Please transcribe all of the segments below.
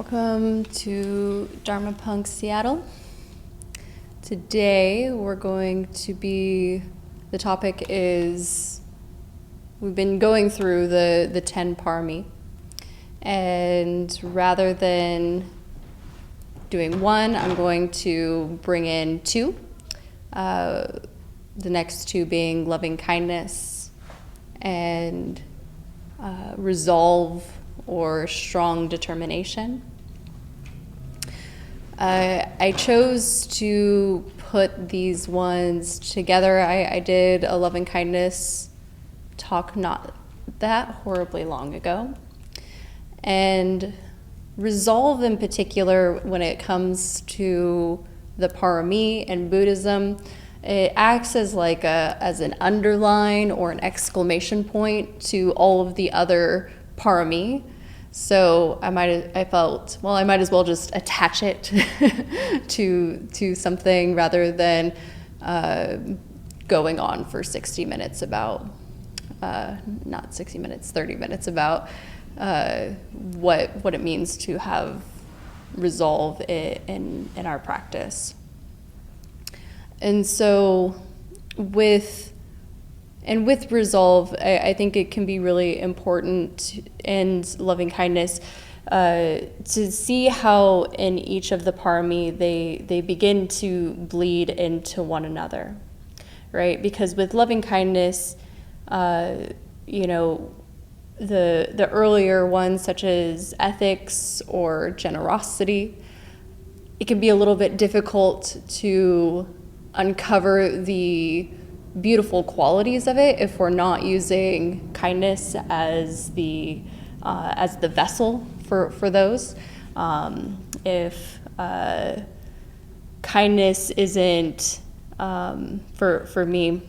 Welcome to Dharma Punk Seattle. Today the topic is, we've been going through the 10 parami, and rather than doing one, I'm going to bring in two. The next two being loving kindness and resolve or strong determination. I chose to put these ones together. I did a loving kindness talk not that horribly long ago. And resolve in particular, when it comes to the parami and Buddhism, it acts as as an underline or an exclamation point to all of the other parami. So I might as well just attach it to something rather than going on for 60 minutes about, not 60 minutes, 30 minutes about what it means to have resolve in our practice. And so with resolve, I think it can be really important in loving kindness to see how in each of the parami they begin to bleed into one another, right? Because with loving kindness, the earlier ones, such as ethics or generosity, it can be a little bit difficult to uncover the beautiful qualities of it if we're not using kindness as the vessel for those. If kindness isn't for me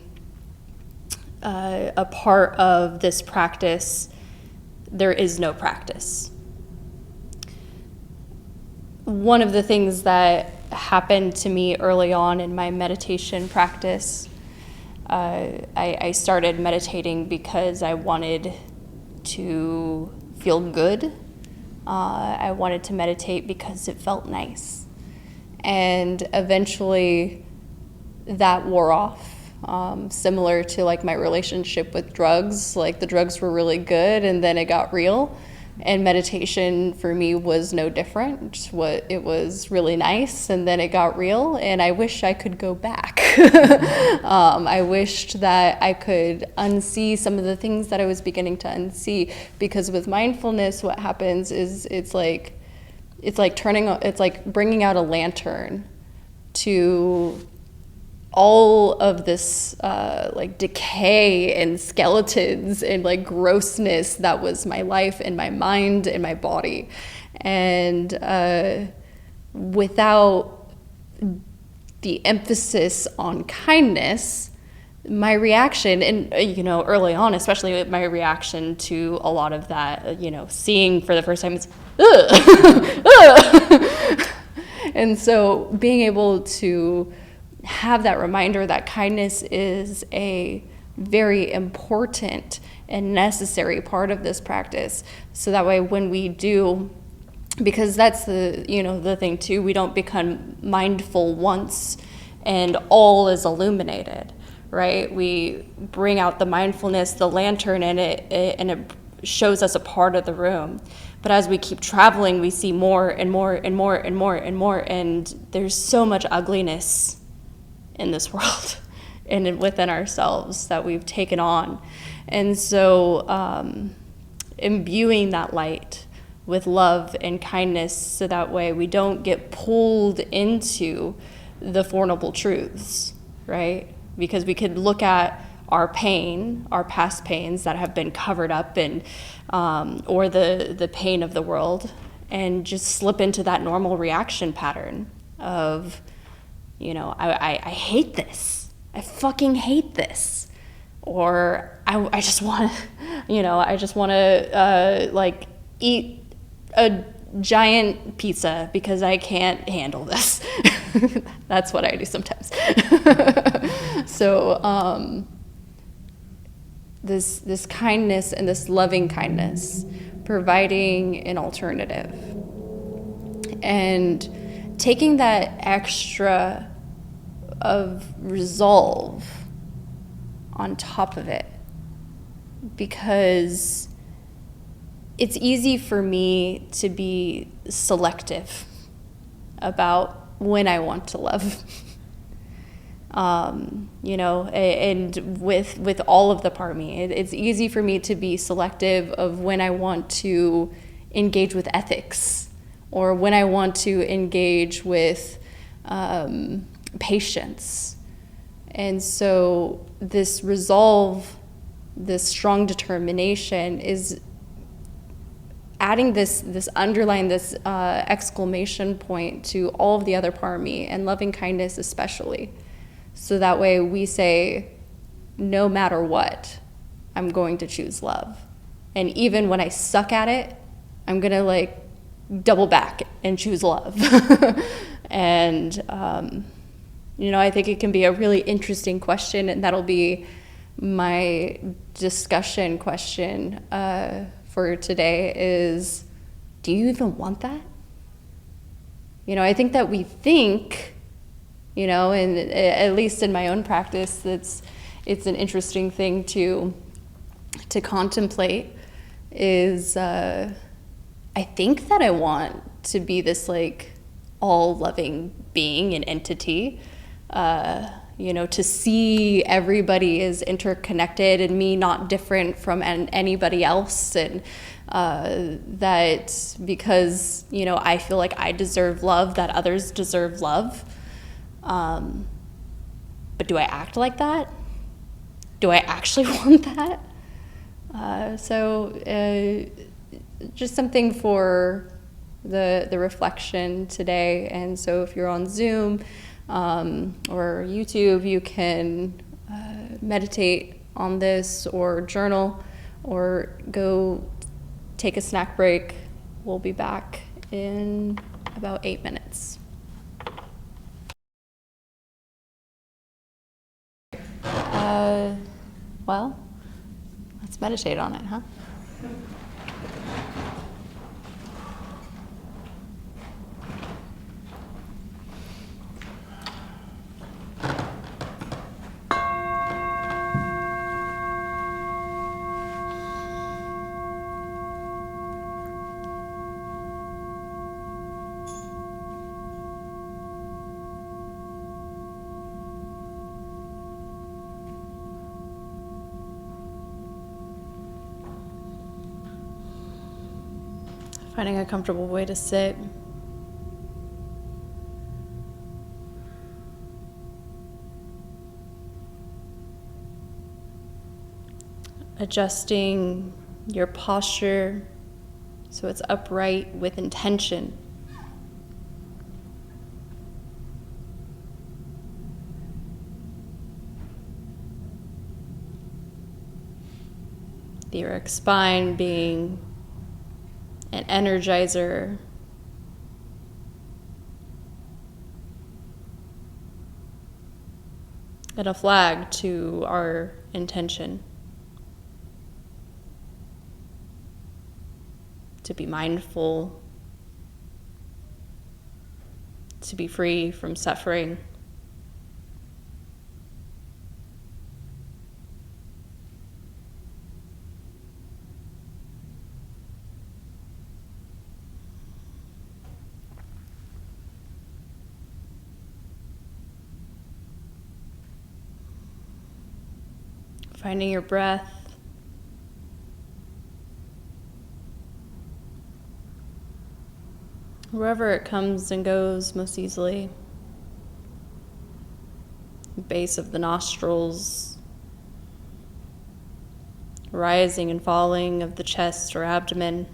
a part of this practice, there is no practice. One of the things that happened to me early on in my meditation practice, I started meditating because I wanted to feel good. I wanted to meditate because it felt nice. And eventually that wore off. Similar to my relationship with drugs, the drugs were really good and then it got real. And meditation for me was no different. It was really nice and then it got real, and I wish I could go back. I wished that I could unsee some of the things that I was beginning to unsee, because with mindfulness what happens is it's like bringing out a lantern to all of this decay and skeletons and grossness that was my life and my mind and my body. And without the emphasis on kindness, my reaction, and early on, especially my reaction to a lot of that, seeing for the first time is, ugh, ugh. And so being able to have that reminder that kindness is a very important and necessary part of this practice. So that way when we do, because that's the thing too, we don't become mindful once and all is illuminated, right? We bring out the mindfulness, the lantern, and it shows us a part of the room. But as we keep traveling, we see more and more and more and more and more, and there's so much ugliness in this world and within ourselves that we've taken on. And so imbuing that light with love and kindness, so that way we don't get pulled into the Four Noble Truths, right? Because we could look at our pain, our past pains that have been covered up, and or the pain of the world, and just slip into that normal reaction pattern of, I hate this. I fucking hate this. Or I just want to eat a giant pizza because I can't handle this. That's what I do sometimes. So this kindness and this loving kindness, providing an alternative. and taking that extra of resolve on top of it, because it's easy for me to be selective about when I want to love. And with all of the part of me, it's easy for me to be selective of when I want to engage with ethics, or when I want to engage with patience. And so this resolve, this strong determination is adding this underline, this exclamation point to all of the other part of me, and loving kindness especially. So that way we say, no matter what, I'm going to choose love. And even when I suck at it, I'm going to double back and choose love. And, I think it can be a really interesting question, and that'll be my discussion question for today is, do you even want that? I think that we think, and at least in my own practice, it's an interesting thing to contemplate, is I think that I want to be this all-loving being and entity, to see everybody is interconnected and me not different from anybody else, and that because I feel like I deserve love, that others deserve love. But do I act like that? Do I actually want that? So just something for the reflection today. And so if you're on Zoom or YouTube, you can meditate on this, or journal, or go take a snack break. We'll be back in about 8 minutes. Well, let's meditate on it, huh? Finding a comfortable way to sit. Adjusting your posture so it's upright with intention. The iliac spine being an energizer, and a flag to our intention. To be mindful, to be free from suffering. Finding your breath. Wherever it comes and goes most easily. Base of the nostrils, rising and falling of the chest or abdomen.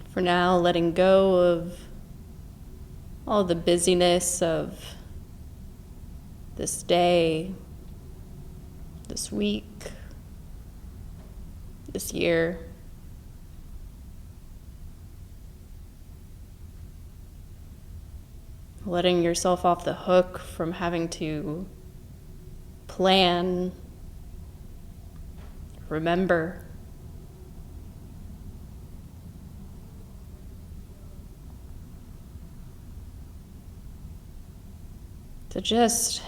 For now, letting go of all the busyness of this day, this week, this year. Letting yourself off the hook from having to plan, remember. To just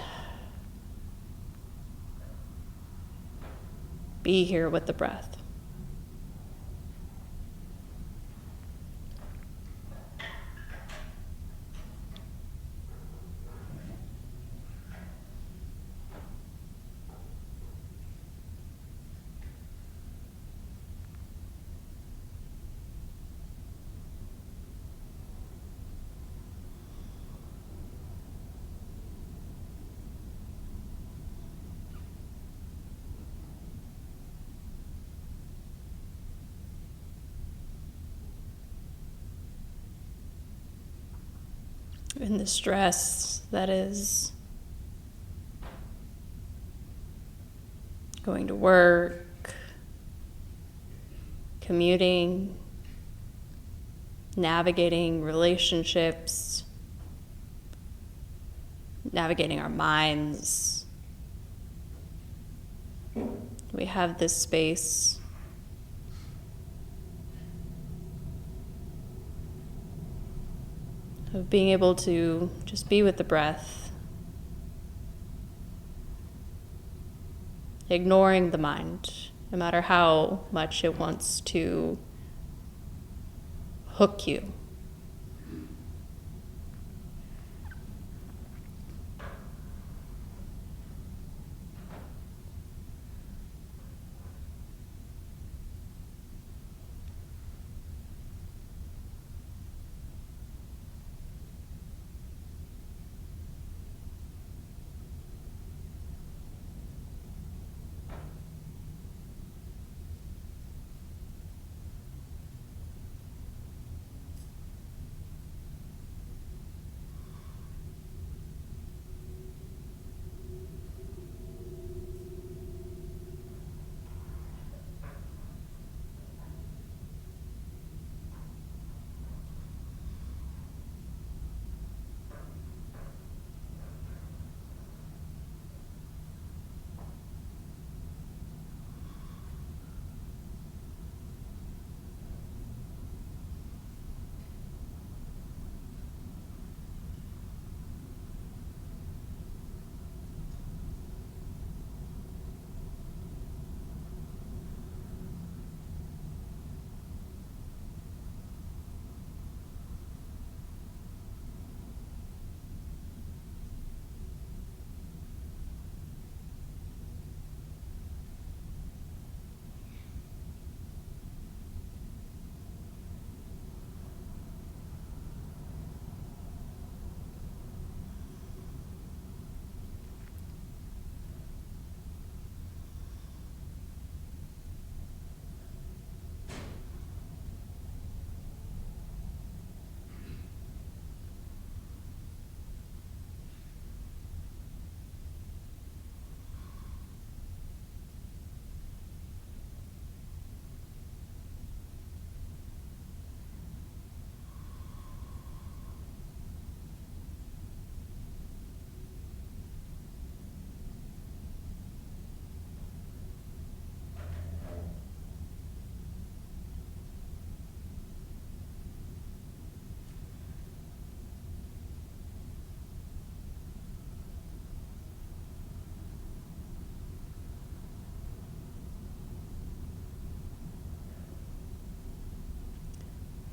be here with the breath. In the stress that is going to work, commuting, navigating relationships, navigating our minds. We have this space of being able to just be with the breath, ignoring the mind, no matter how much it wants to hook you.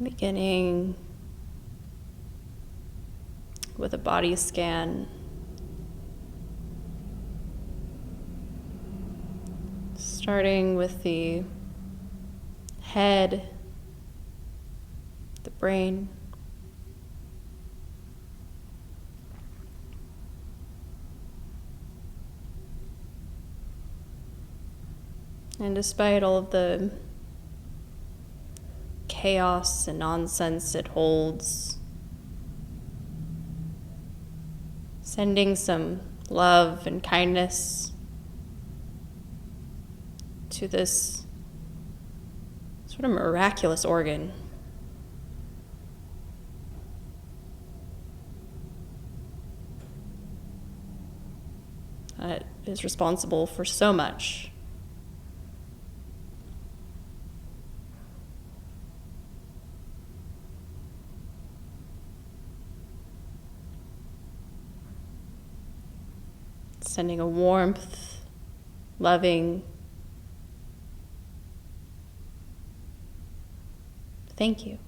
Beginning with a body scan, starting with the head, the brain, and despite all of the chaos and nonsense it holds, sending some love and kindness to this sort of miraculous organ. That is responsible for so much. Sending a warmth, loving, thank you.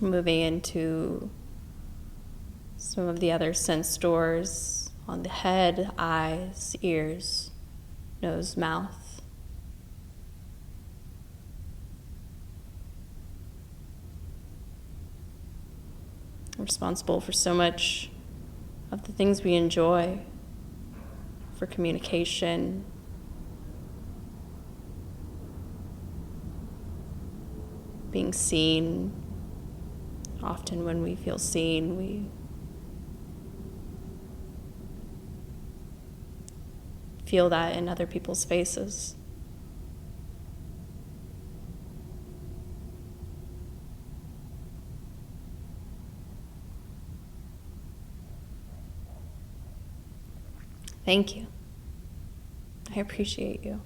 Moving into some of the other sense doors on the head, eyes, ears, nose, mouth. Responsible for so much of the things we enjoy, for communication, being seen. Often when we feel seen, we feel that in other people's faces. Thank you. I appreciate you.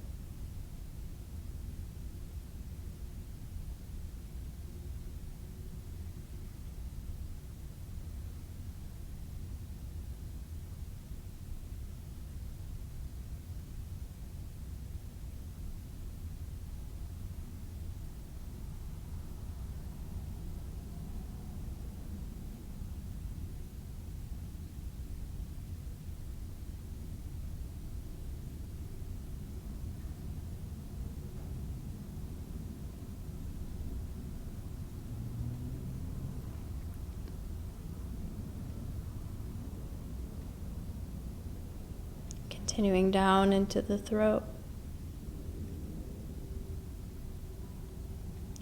Continuing down into the throat,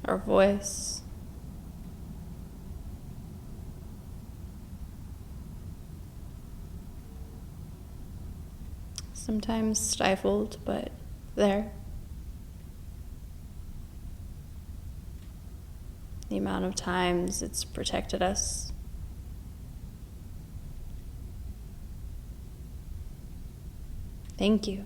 our voice, sometimes stifled, but there. The amount of times it's protected us. Thank you.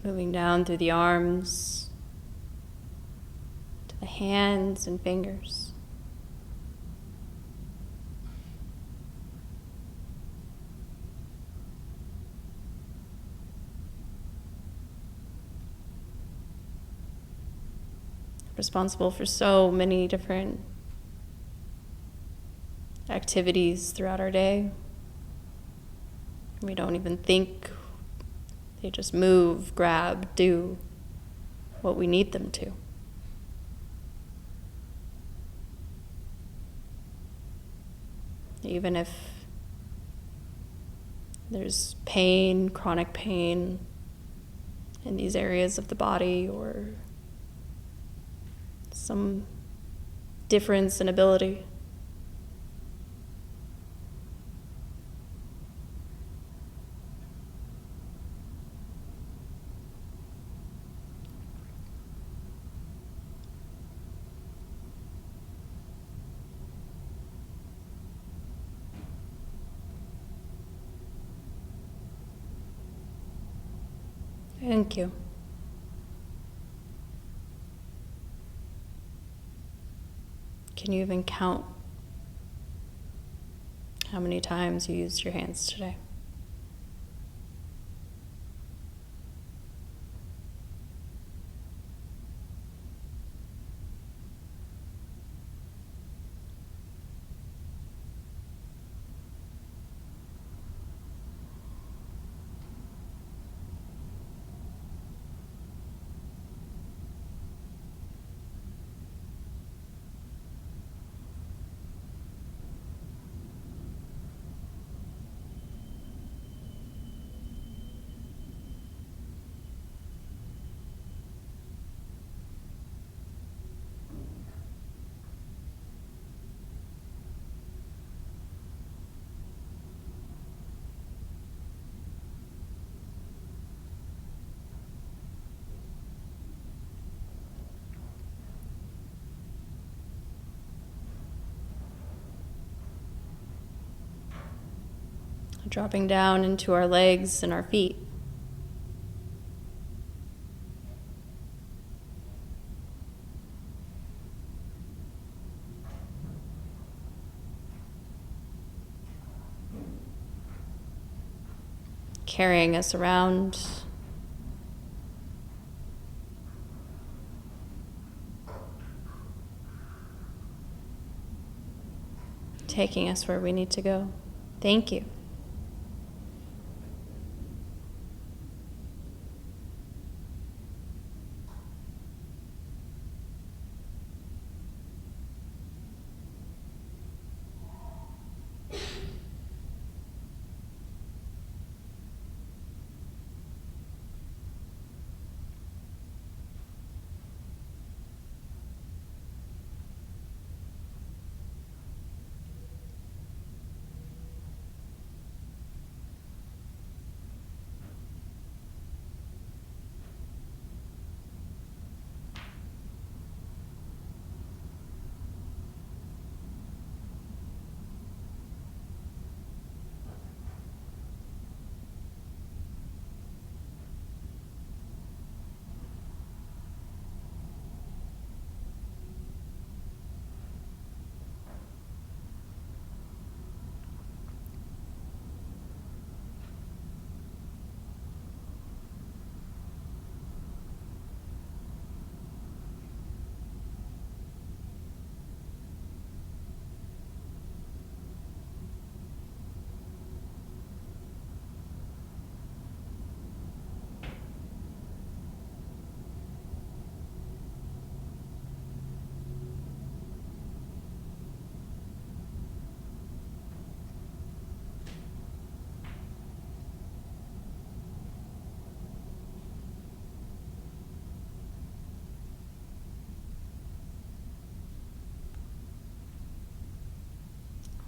Moving down through the arms, to the hands and fingers. Responsible for so many different activities throughout our day. We don't even think. They just move, grab, do what we need them to. Even if there's pain, chronic pain in these areas of the body, or some difference in ability. Thank you. Can you even count how many times you used your hands today? Dropping down into our legs and our feet. Carrying us around. Taking us where we need to go. Thank you.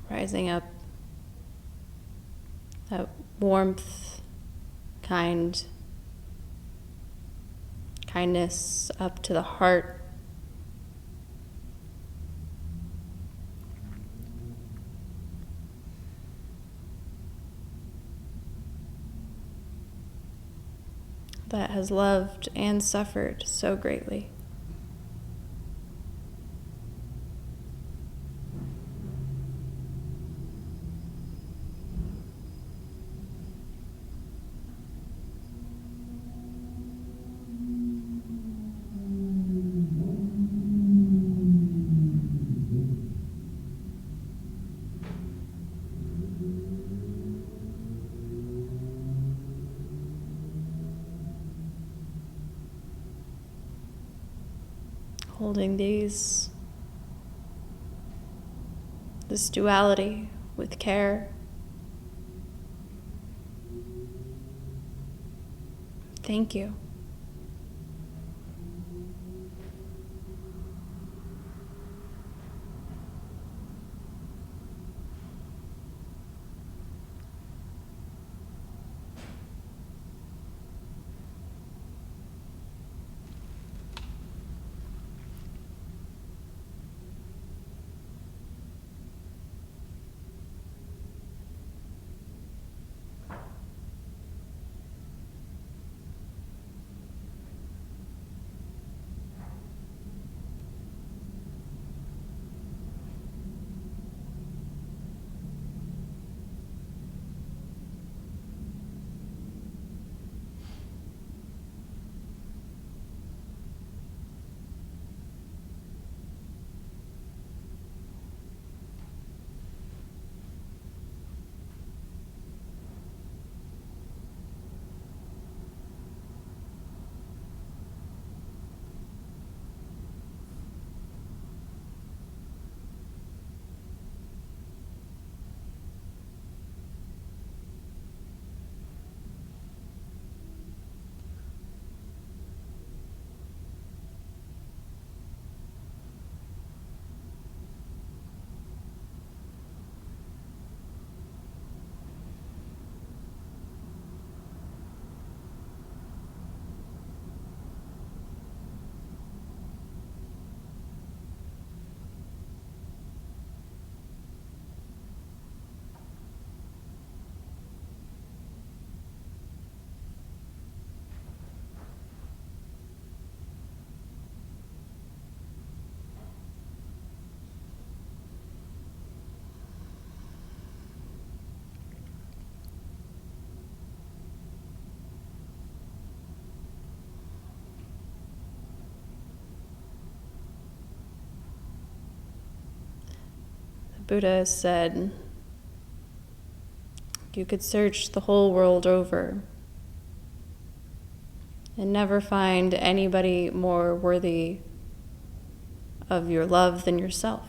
Rising up, that warmth, kindness up to the heart. That has loved and suffered so greatly. Holding this duality with care. Thank you. Buddha said, you could search the whole world over and never find anybody more worthy of your love than yourself.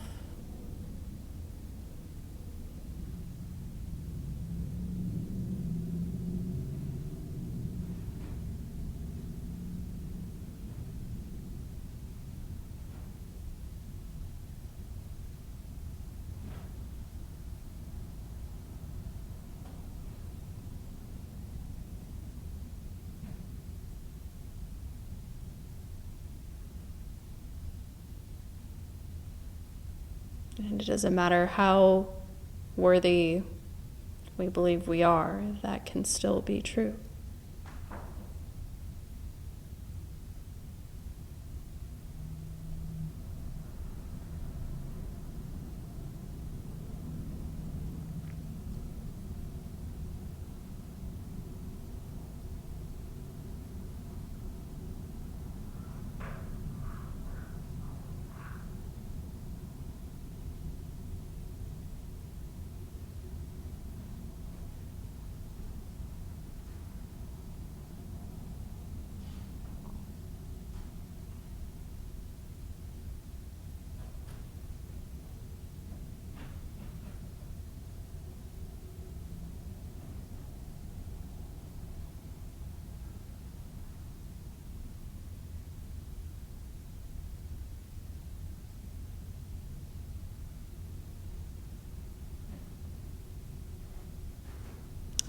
And it doesn't matter how worthy we believe we are, that can still be true.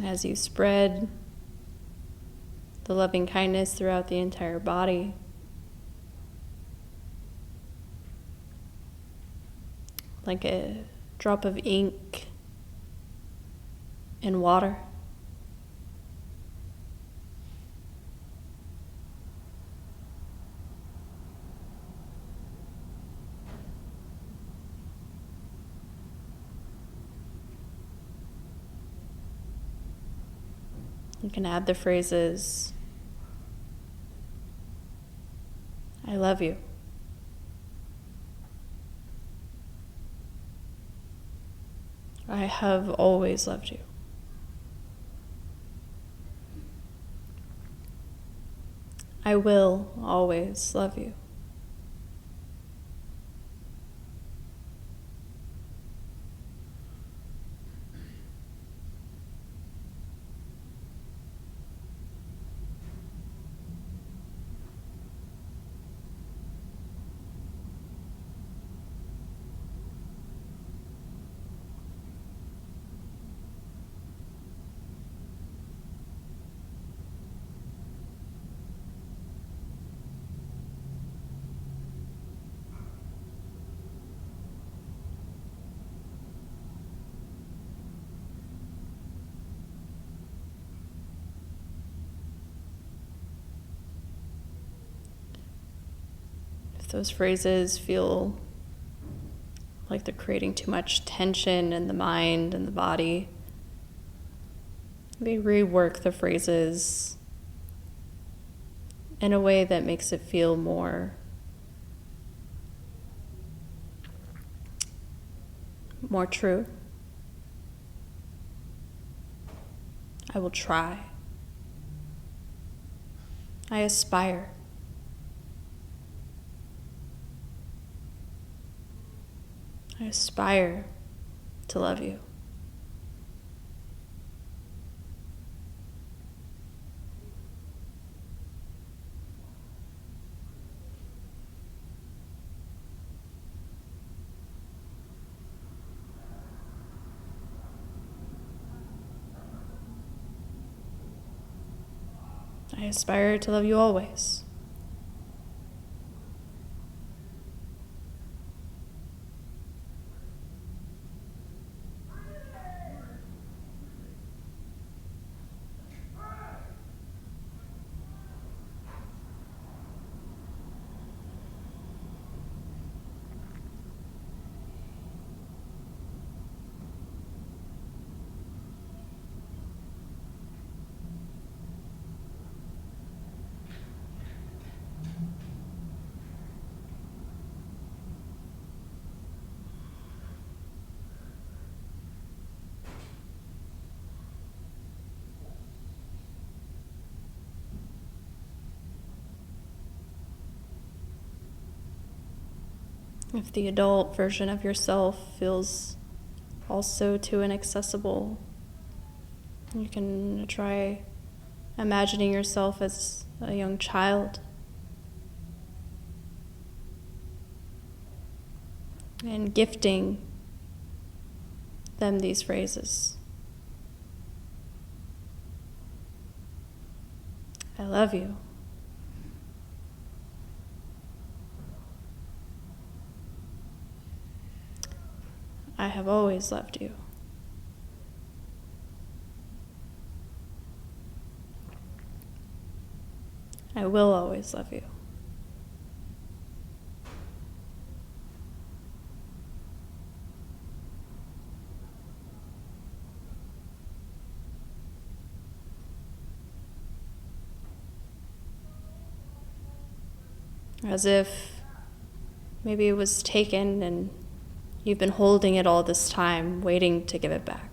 As you spread the loving kindness throughout the entire body, like a drop of ink in water. You can add the phrases, I love you. I have always loved you. I will always love you. If those phrases feel like they're creating too much tension in the mind and the body, maybe rework the phrases in a way that makes it feel more true. I will try. I aspire. I aspire to love you. I aspire to love you always. If the adult version of yourself feels also too inaccessible, you can try imagining yourself as a young child and gifting them these phrases. I love you. I have always loved you. I will always love you. As if maybe it was taken and you've been holding it all this time, waiting to give it back.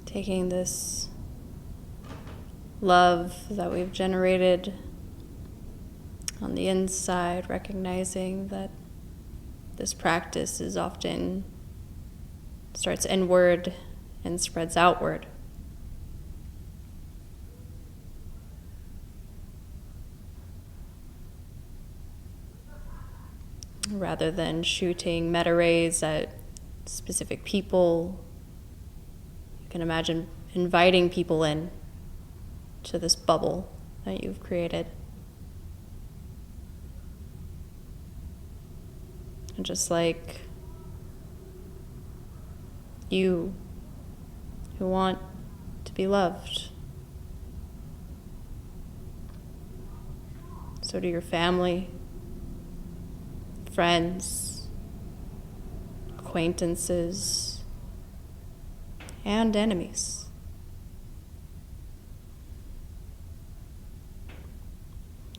Taking this love that we've generated on the inside, recognizing that this practice is often starts inward and spreads outward. Rather than shooting metta rays at specific people, you can imagine inviting people in to this bubble that you've created. And just like you who want to be loved, so do your family, friends, acquaintances, and enemies.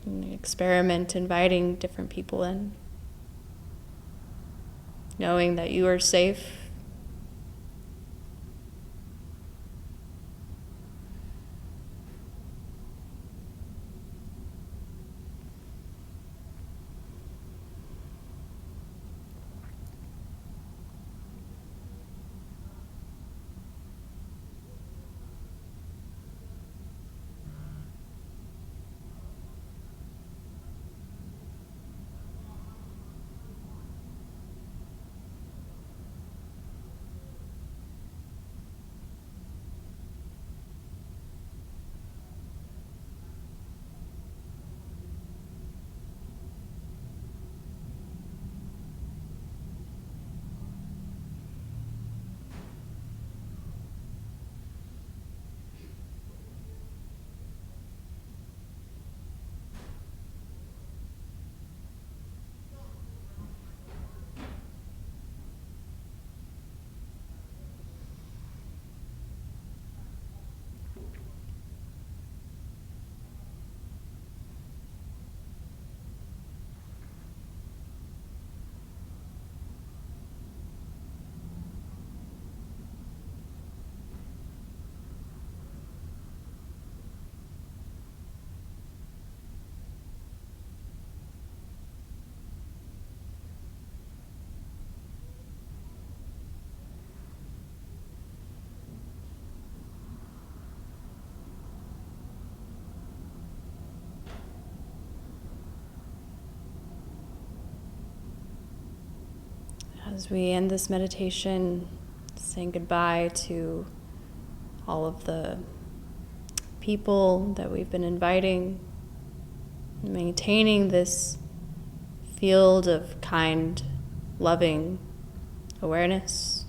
And experiment inviting different people in, knowing that you are safe. as we end this meditation, saying goodbye to all of the people that we've been inviting, maintaining this field of kind, loving awareness.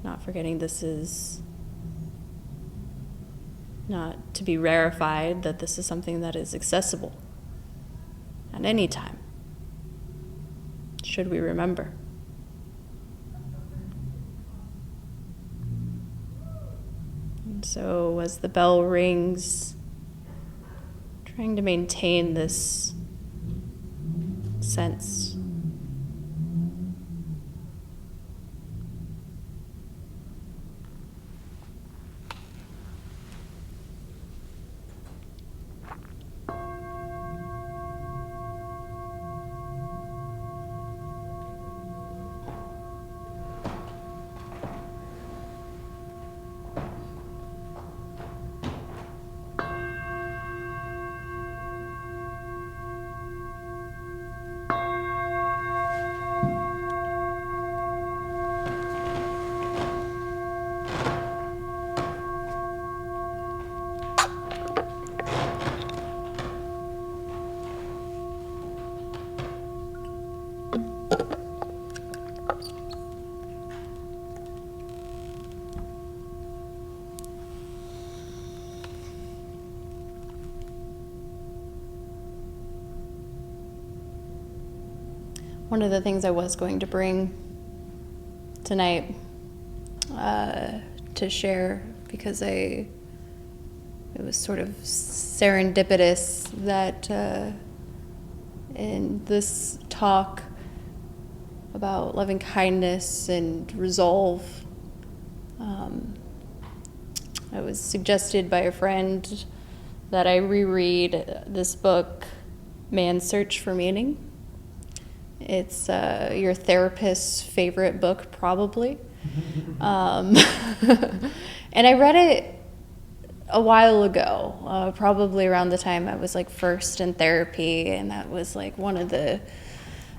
Not forgetting this is not to be rarefied, that this is something that is accessible at any time, should we remember. And so as the bell rings, trying to maintain this sense. One of the things I was going to bring tonight to share, because it was sort of serendipitous that in this talk about loving kindness and resolve, I was suggested by a friend that I reread this book, Man's Search for Meaning. It's your therapist's favorite book, probably. And I read it a while ago, probably around the time I was like first in therapy, and that was like one of the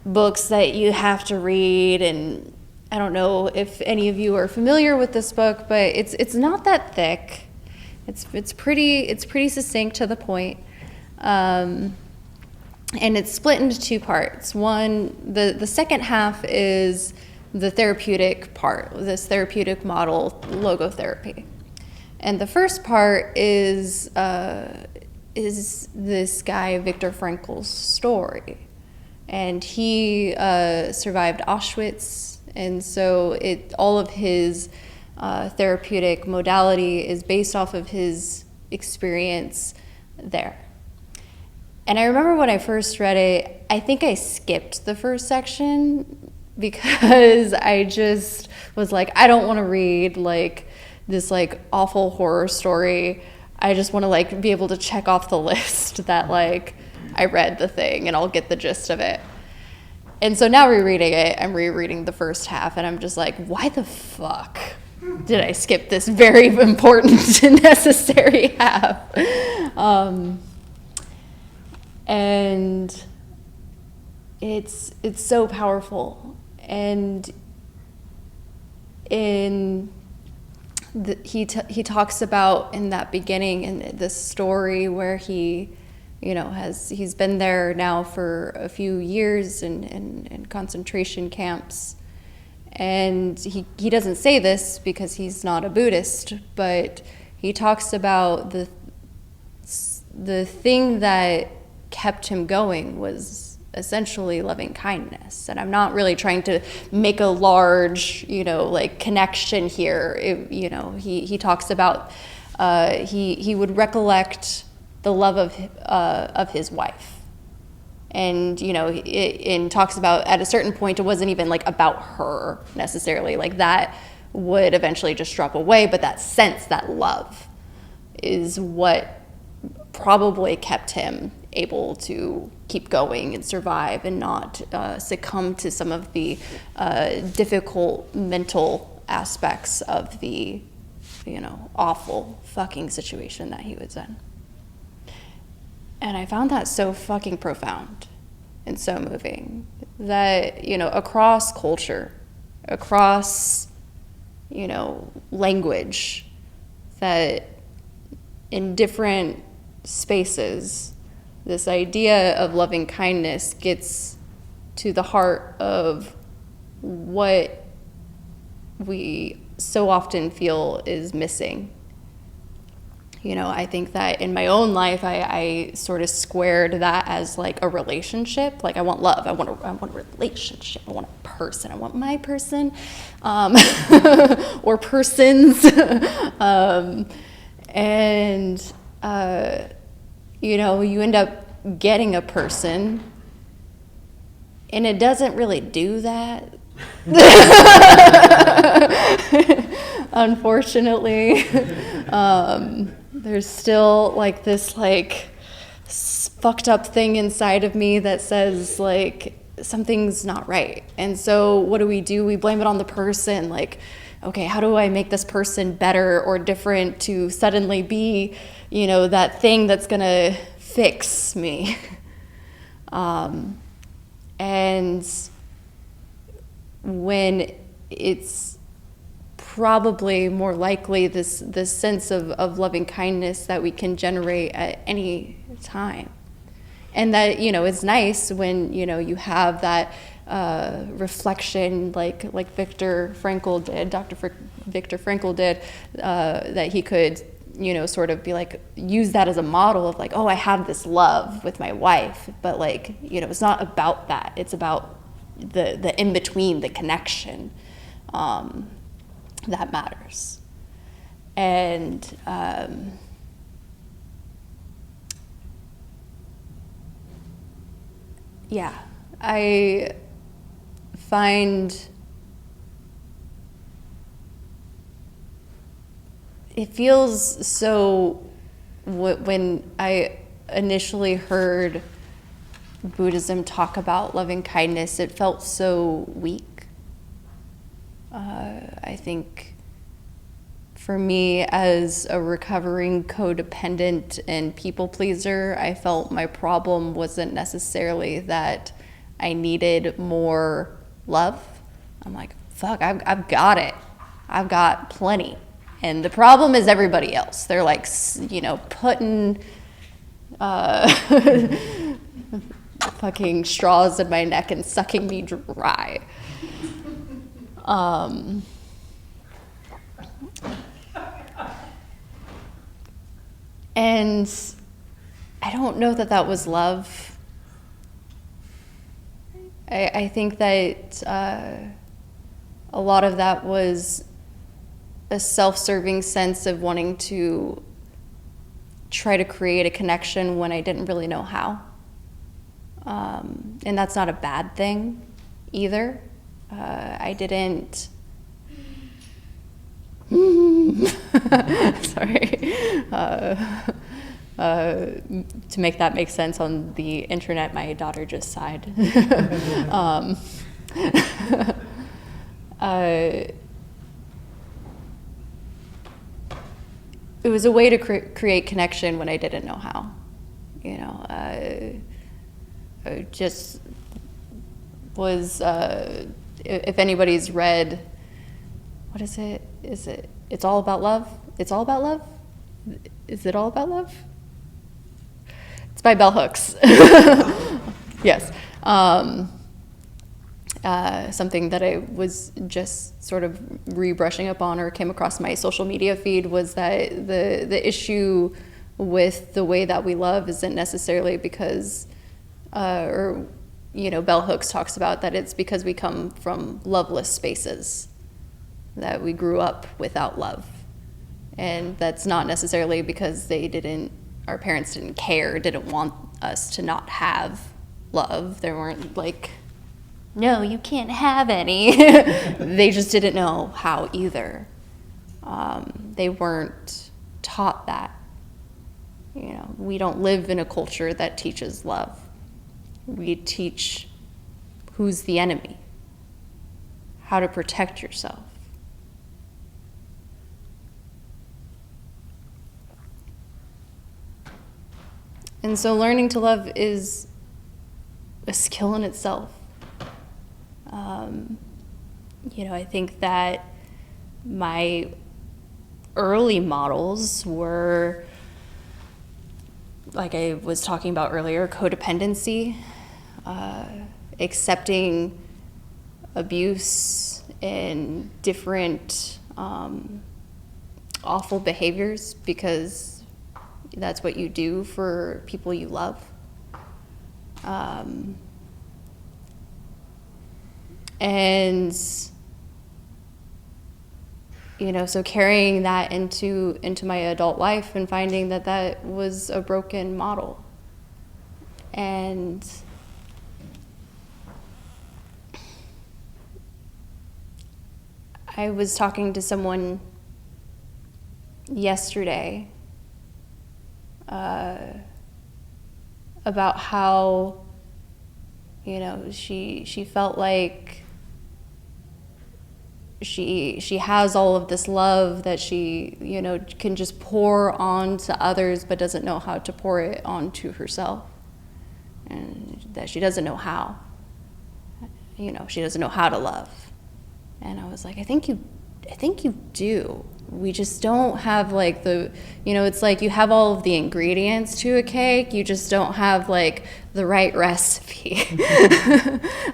books that you have to read. And I don't know if any of you are familiar with this book, but it's not that thick. It's pretty succinct, to the point. And it's split into two parts. One, the second half is the therapeutic part, this therapeutic model, logotherapy. And the first part is this guy, Viktor Frankl's story. And he survived Auschwitz, and so all of his therapeutic modality is based off of his experience there. And I remember when I first read it, I think I skipped the first section because I just was like, I don't want to read like this like awful horror story. I just want to like be able to check off the list that like I read the thing and I'll get the gist of it. And so now rereading it, I'm rereading the first half and I'm just like, why the fuck did I skip this very important and necessary half? And it's so powerful. And he talks about in that beginning, in this story where he, he's been there now for a few years in concentration camps. And he doesn't say this because he's not a Buddhist, but he talks about the thing that kept him going was essentially loving kindness. And I'm not really trying to make a large, connection here. He talks about he would recollect the love of his wife. And, and talks about at a certain point, it wasn't even like about her necessarily, like that would eventually just drop away. But that sense, that love is what probably kept him able to keep going and survive and not succumb to some of the difficult mental aspects of the, awful fucking situation that he was in. And I found that so fucking profound and so moving that, across culture, across, language, that in different spaces, this idea of loving kindness gets to the heart of what we so often feel is missing. I think that in my own life, I sort of squared that as like a relationship. Like I want love, I want a relationship, I want a person, I want my person, or persons, and you end up getting a person, and it doesn't really do that. Unfortunately, there's still like this like fucked up thing inside of me that says like something's not right. And so what do? We blame it on the person. Like, okay, how do I make this person better or different to suddenly be, that thing that's gonna fix me? And when it's probably more likely this sense of loving kindness that we can generate at any time. And that, it's nice when, you have that reflection like Viktor Frankl did, Viktor Frankl did, that he could, sort of be like, use that as a model of like, oh, I have this love with my wife, but like, it's not about that. It's about the in-between, the connection, that matters. And I find it feels so, when I initially heard Buddhism talk about loving kindness, it felt so weak. I think for me, as a recovering codependent and people pleaser, I felt my problem wasn't necessarily that I needed more love. I'm like, fuck, I've got it. I've got plenty. And the problem is everybody else. They're like, putting fucking straws in my neck and sucking me dry. And I don't know that was love. I think that a lot of that was a self-serving sense of wanting to try to create a connection when I didn't really know how. And that's not a bad thing either. I didn't... Sorry. To make that make sense on the internet, my daughter just sighed. It was a way to create connection when I didn't know how. I just was, if anybody's read, what is it? It's All About Love? It's All About Love? Is it all about love? It's by Bell Hooks. Yes. Something that I was just sort of rebrushing up on or came across my social media feed was that the issue with the way that we love isn't necessarily because, Bell Hooks talks about that it's because we come from loveless spaces, that we grew up without love. And that's not necessarily because our parents didn't care, didn't want us to not have love. They weren't like, no, you can't have any. They just didn't know how either. They weren't taught that. We don't live in a culture that teaches love. We teach who's the enemy, how to protect yourself. And so learning to love is a skill in itself. I think that my early models were, like I was talking about earlier, codependency, accepting abuse and different awful behaviors because that's what you do for people you love. And so carrying that into my adult life and finding that was a broken model. And I was talking to someone yesterday about how, she felt like she has all of this love that she, can just pour on to others, but doesn't know how to pour it onto herself. And that she doesn't know how. She doesn't know how to love. And I was like, I think you do. We just don't have like it's like you have all of the ingredients to a cake, you just don't have like the right recipe.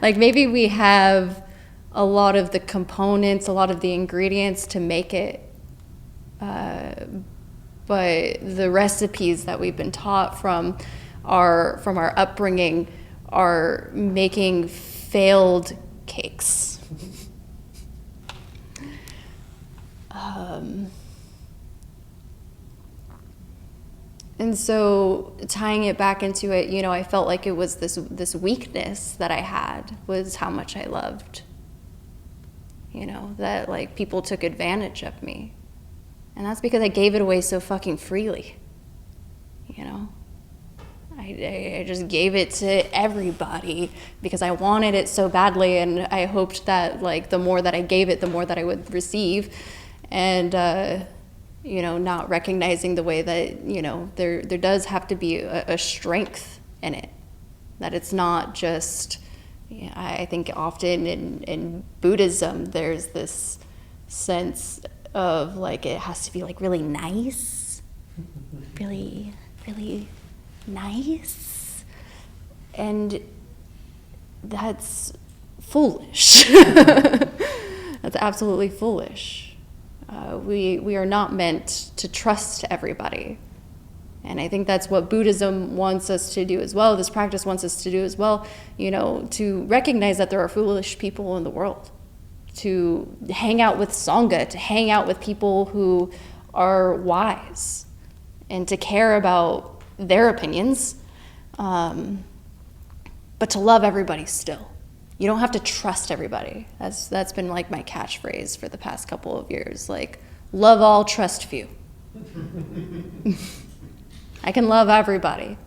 Like maybe we have a lot of the components, a lot of the ingredients to make it, but the recipes that we've been taught from our upbringing are making failed cakes. And so tying it back into it, I felt like it was this weakness that I had, was how much I loved. That like people took advantage of me. And that's because I gave it away so fucking freely. I just gave it to everybody because I wanted it so badly, and I hoped that like the more that I gave it, the more that I would receive. And not recognizing the way that there does have to be a strength in it, that it's not just, I think often in Buddhism there's this sense of like it has to be like really nice, really really nice, and that's foolish. That's absolutely foolish. We are not meant to trust everybody. And I think that's what Buddhism wants us to do as well. This practice wants us to do as well, to recognize that there are foolish people in the world, to hang out with Sangha, to hang out with people who are wise, and to care about their opinions, but to love everybody still. You don't have to trust everybody. That's been like my catchphrase for the past couple of years. Like, love all, trust few. I can love everybody,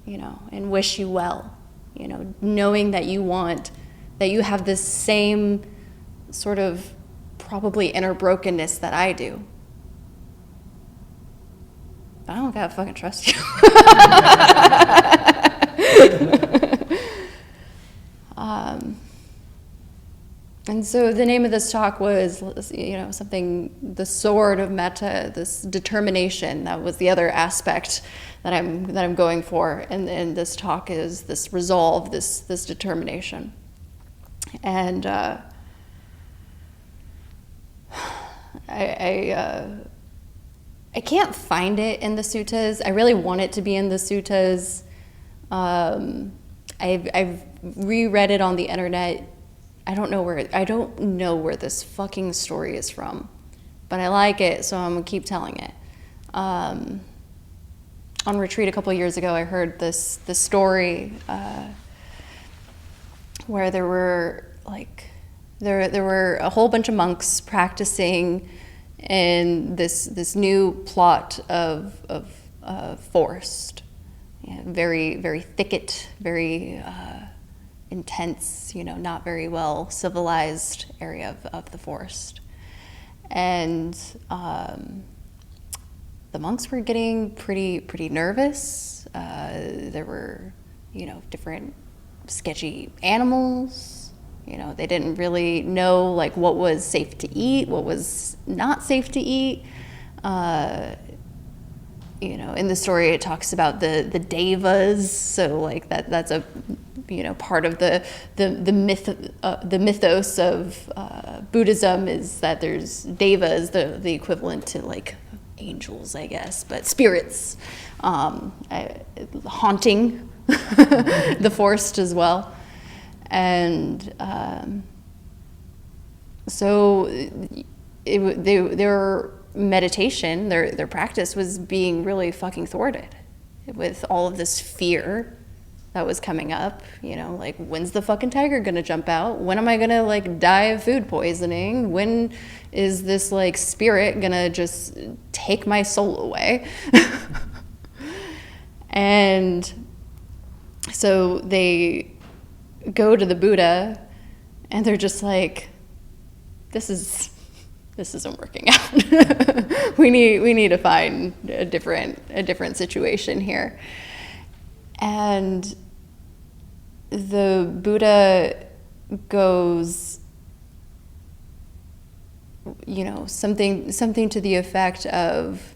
and wish you well, knowing that you have this same sort of probably inner brokenness that I do. But I don't gotta fucking trust you. And so the name of this talk was, something, the sword of Metta, this determination. That was the other aspect that I'm going for. And this talk is this resolve, this determination. And I can't find it in the suttas. I really want it to be in the suttas. I've reread it on the internet. I don't know where this fucking story is from, but I like it, so I'm gonna keep telling it. On retreat a couple of years ago, I heard this story where there were a whole bunch of monks practicing in this new plot of forest, very very thicket, very intense, not very well civilized area of the forest. And the monks were getting pretty nervous. There were, different sketchy animals. They didn't really know like what was safe to eat, what was not safe to eat. In the story it talks about the devas, so like that's a part of the mythos of Buddhism is that there's devas, the equivalent to like angels, I guess, but spirits haunting the forest as well. And so their meditation, their practice was being really fucking thwarted with all of this fear that was coming up. Like, when's the fucking tiger gonna jump out? When am I gonna like die of food poisoning? When is this like spirit gonna just take my soul away? And so they go to the Buddha and they're just like, this isn't working out. we need to find a different situation here. And the Buddha goes, something to the effect of,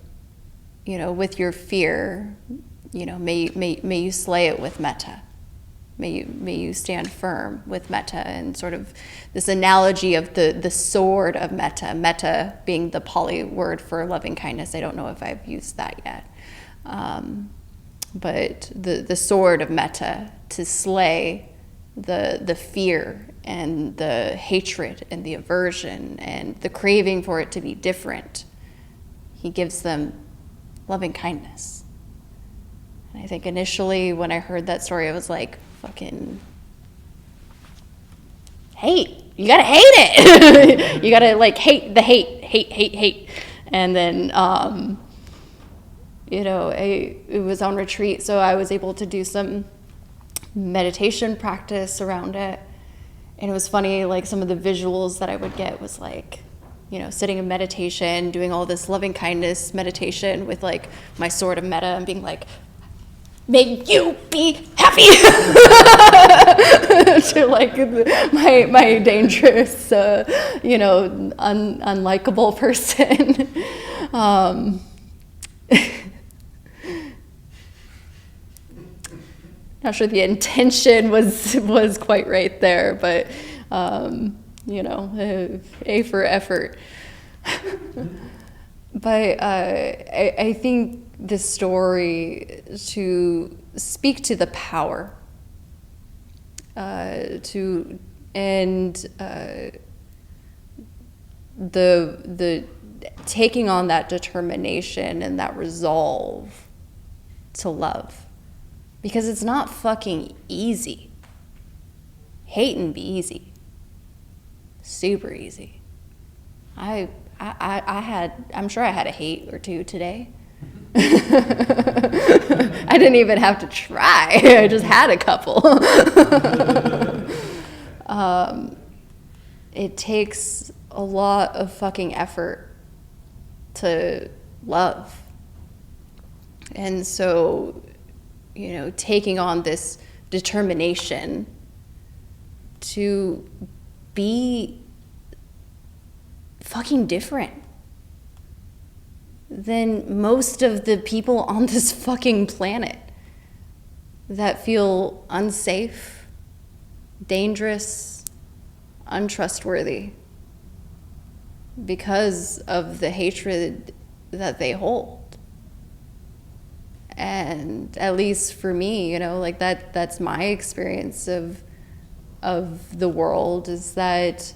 with your fear, may you slay it with metta. May you stand firm with metta, and sort of this analogy of the sword of metta. Metta being the Pali word for loving kindness. I don't know if I've used that yet. But the sword of metta to slay the fear and the hatred and the aversion and the craving for it to be different. He gives them loving kindness. And I think initially when I heard that story, I was like, fucking hate. You gotta hate it. You gotta like hate the hate. And then, it was on retreat, so I was able to do some meditation practice around it. And it was funny, like some of the visuals that I would get was like, sitting in meditation, doing all this loving kindness meditation with like my sword of metta and being like, may you be happy. To like my dangerous, unlikable person. Not sure the intention was quite right there, but A for effort. But I think this story to speak to the power, the taking on that determination and that resolve to love. Because it's not fucking easy. Hating be easy. Super easy. I'm sure I had a hate or two today. I didn't even have to try. I just had a couple. It takes a lot of fucking effort to love. And so, taking on this determination to be fucking different than most of the people on this fucking planet that feel unsafe, dangerous, untrustworthy because of the hatred that they hold. And at least for me, like that's my experience of the world, is that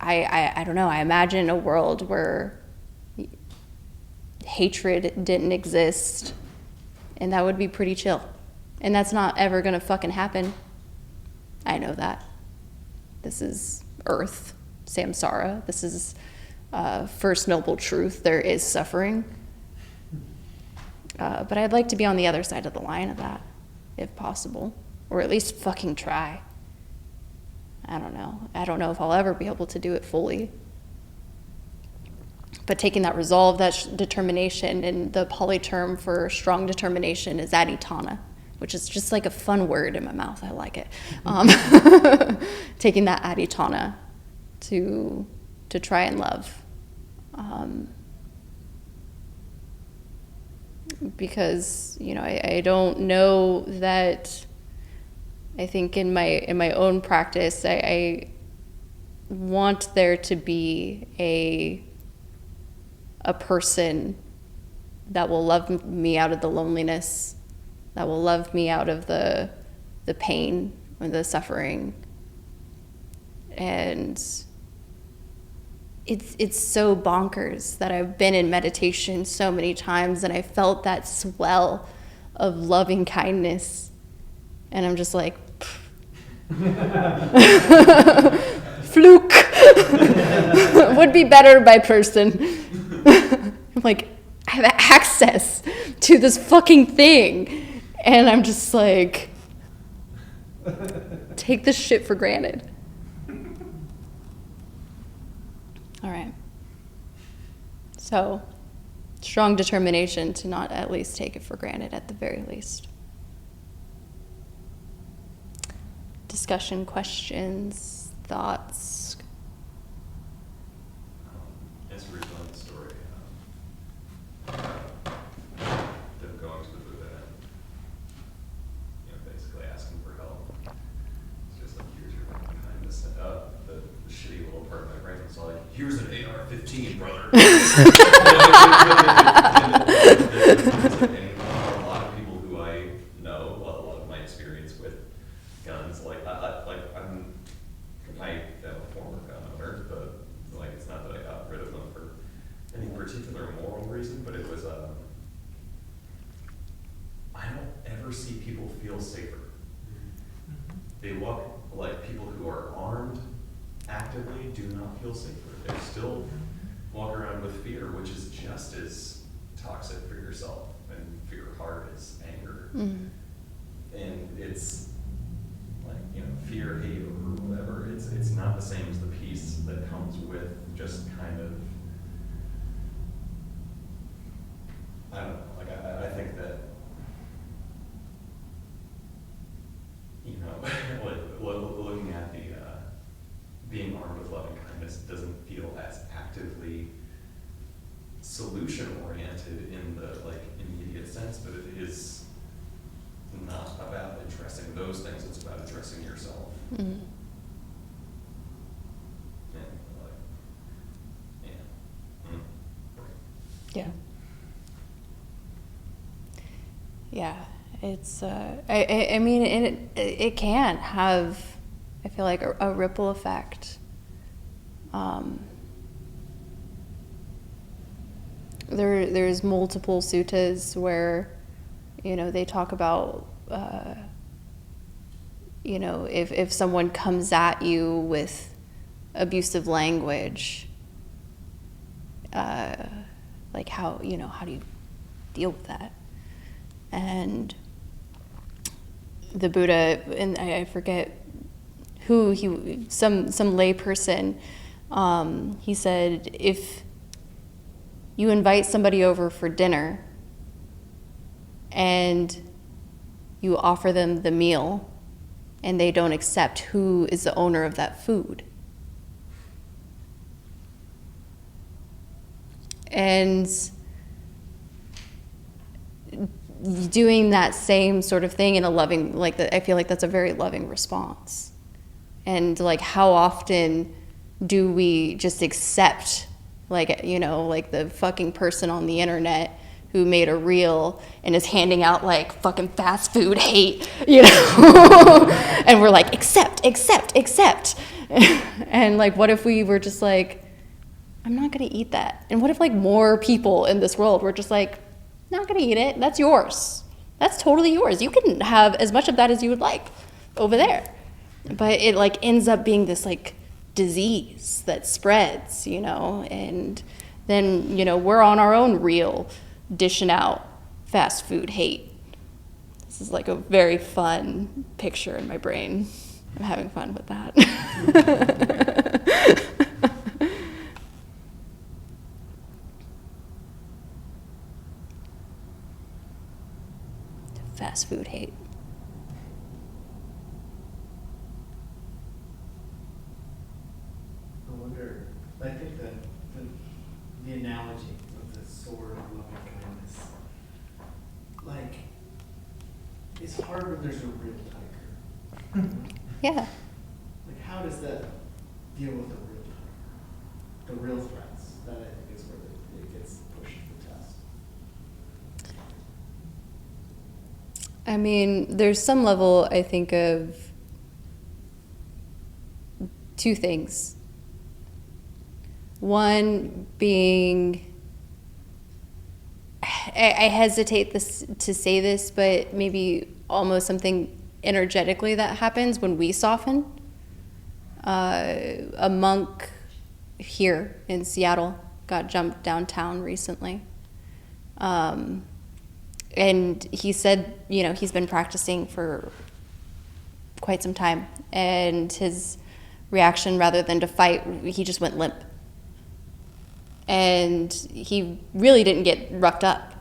I don't know, I imagine a world where hatred didn't exist, and that would be pretty chill. And that's not ever gonna fucking happen. I know that. This is Earth, samsara. This is first noble truth. There is suffering. But I'd like to be on the other side of the line of that, if possible. Or at least fucking try. I don't know. I don't know if I'll ever be able to do it fully. But taking that resolve, that determination, and the Pali term for strong determination is aditana, which is just like a fun word in my mouth. I like it. Taking that aditana to try and love. Because, you know, I don't know that, I think in my own practice, I want there to be a person that will love me out of the loneliness, that will love me out of the pain or the suffering. And it's so bonkers that I've been in meditation so many times and I felt that swell of loving kindness, and I'm just like, fluke. Would be better by person. I'm like, I have access to this fucking thing, and I'm just like, take this shit for granted. All right. So, strong determination to not at least take it for granted at the very least. Discussion, questions, thoughts? As we're telling the story, them going to the Buddha and, you know, basically asking for help. It's just like, here's your loving kindness. The shitty little part of my brain was like, here's an AR-15, brother. And a lot of people who I know, a lot of my experience with guns, like I am a former gun owner, but like it's not that I got rid of them for any particular moral reason, but it was I don't ever see people feel safer. They walk, like people who are armed actively do not feel safer. They still walk around with fear, which is just as toxic for yourself and for your heart as anger. Mm-hmm. And it's like, you know, fear, hate, or whatever, it's not the same as the peace that comes with just kind of, I don't know, like I think that, you know, like looking at the being armed with loving kindness doesn't feel as actively solution oriented in the like immediate sense, but it is not about addressing those things, it's about addressing yourself. Mm-hmm. And like, yeah. Yeah. Yeah, it's, I mean, it can have, I feel like, a ripple effect. There's multiple suttas where, you know, they talk about, you know, if someone comes at you with abusive language, like how do you deal with that? And the Buddha, and I forget who some lay person, he said, if you invite somebody over for dinner and you offer them the meal and they don't accept, who is the owner of that food? And doing that same sort of thing in a loving, like, I feel like that's a very loving response. And like, how often do we just accept, like, you know, like the fucking person on the internet who made a reel and is handing out like fucking fast food hate, you know? And we're like, accept. And like, what if we were just like, I'm not gonna eat that? And what if like more people in this world were just like, not gonna eat it, that's yours. That's totally yours. You can have as much of that as you would like over there. But it like ends up being this like disease that spreads, you know, and then, you know, we're on our own reel dishing out fast food hate. This is like a very fun picture in my brain. I'm having fun with that. fast food hate. I wonder, I think that the analogy of the sword of loving kindness, like, it's hard when there's a real tiger. Yeah. Like, how does that deal with the real tiger? The real threats? That I think is where it gets pushed to the test. I mean, there's some level, I think, of two things. One being, I hesitate to say this, but maybe almost something energetically that happens when we soften. A monk here in Seattle got jumped downtown recently. And he said, he's been practicing for quite some time. And his reaction, rather than to fight, he just went limp. And he really didn't get roughed up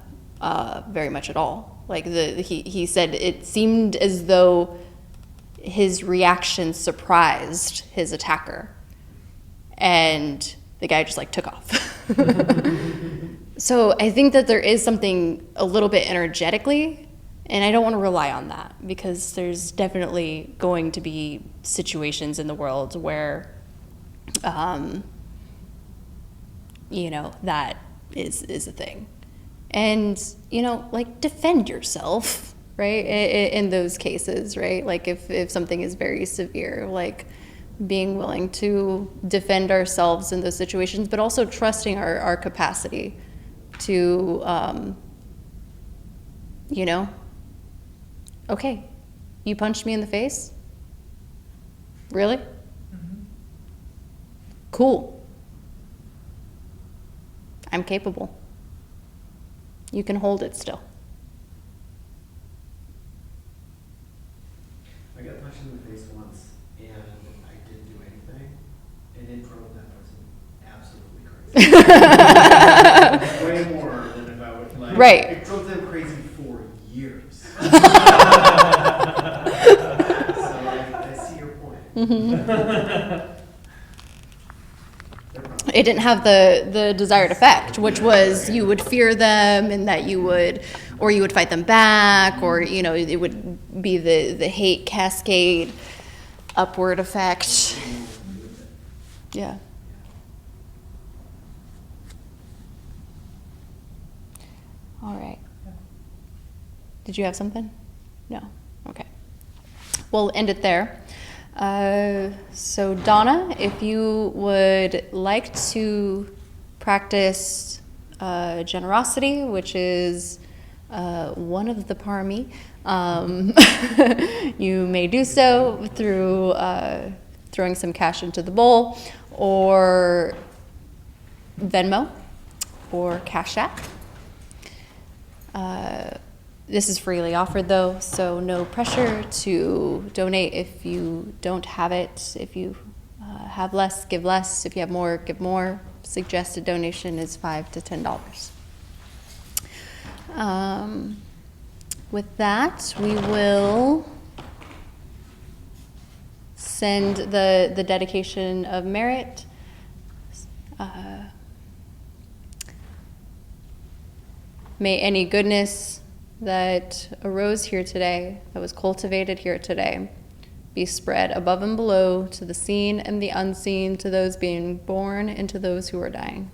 very much at all. Like he said, it seemed as though his reaction surprised his attacker, and the guy just took off. So I think that there is something a little bit energetically, and I don't want to rely on that, because there's definitely going to be situations in the world where that is a thing. And, defend yourself, right? In those cases, right? Like if something is very severe, like being willing to defend ourselves in those situations, but also trusting our capacity to, okay, you punched me in the face? Really? Mm-hmm. Cool. I'm capable. You can hold it still. I got punched in the face once, and I didn't do anything, and it drove that person absolutely crazy. Way more than if I would Right. It drove them crazy for years. So I see your point. Mm-hmm. It didn't have the desired effect, which was you would fear them, and that you would fight them back, or it would be the hate cascade upward effect. Yeah. All right. Did you have something? No. Okay. We'll end it there. So Donna, if you would like to practice generosity, which is one of the parami, you may do so through throwing some cash into the bowl, or Venmo, or Cash App. This is freely offered, though, so no pressure to donate if you don't have it. If you have less, give less. If you have more, give more. Suggested donation is $5 to $10. With that, we will send the dedication of merit. May any goodness that arose here today, that was cultivated here today, be spread above and below to the seen and the unseen, to those being born and to those who are dying.